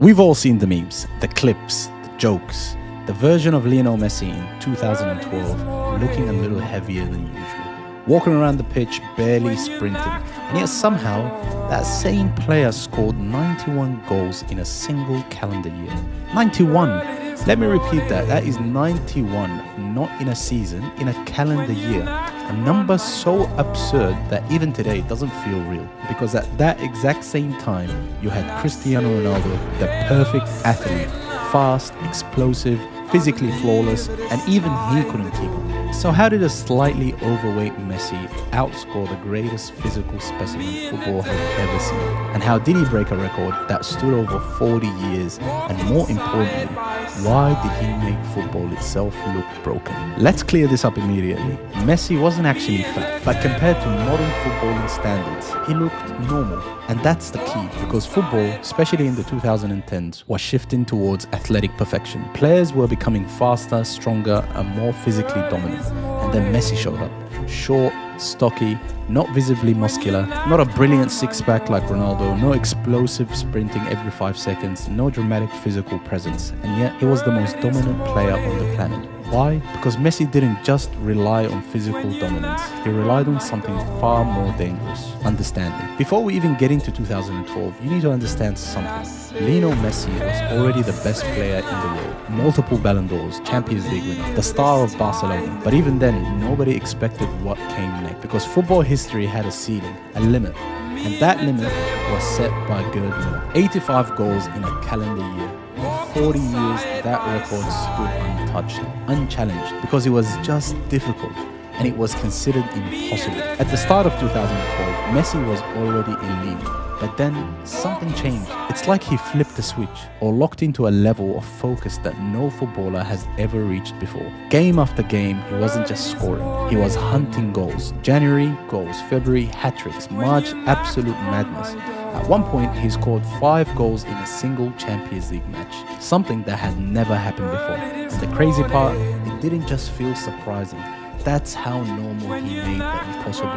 We've all seen the memes, the clips, the jokes, the version of Lionel Messi in 2012 looking a little heavier than usual, walking around the pitch barely sprinting, and yet somehow that same player scored 91 goals in a single calendar year. 91! Let me repeat that, that is 91, not in a season, in a calendar year. A number so absurd that even today it doesn't feel real, because at that exact same time you had Cristiano Ronaldo, the perfect athlete, fast, explosive, physically flawless, and even he couldn't keep up. So how did a slightly overweight Messi outscore the greatest physical specimen football has ever seen? And how did he break a record that stood over 40 years? And more importantly, why did he make football itself look broken? Let's clear this up immediately. Messi wasn't actually fat, but compared to modern footballing standards, he looked normal. And that's the key, because football, especially in the 2010s, was shifting towards athletic perfection. Players were becoming faster, stronger, and more physically dominant. And then Messi showed up. Short, stocky, not visibly muscular, not a brilliant six-pack like Ronaldo, no explosive sprinting every 5 seconds, no dramatic physical presence, and yet he was the most dominant player on the planet. Why? Because Messi didn't just rely on physical dominance, he relied on something far more dangerous: understanding. Before we even get into 2012, you need to understand something. Lionel Messi was already the best player in the world, multiple Ballon d'Ors, Champions League winner, the star of Barcelona. But even then, nobody expected what came next, because football history had a ceiling, a limit, and that limit was set by Gerd Müller. 85 goals in a calendar year. For 40 years, that record stood untouched, unchallenged, because it was just difficult, and it was considered impossible. At the start of 2012, Messi was already elite, but then something changed. It's like he flipped a switch, or locked into a level of focus that no footballer has ever reached before. Game after game, he wasn't just scoring, he was hunting goals. January, goals. February, hat-tricks. March, absolute madness. At one point, he scored 5 goals in a single Champions League match, something that had never happened before. And the crazy part, it didn't just feel surprising. That's how normal he made the impossible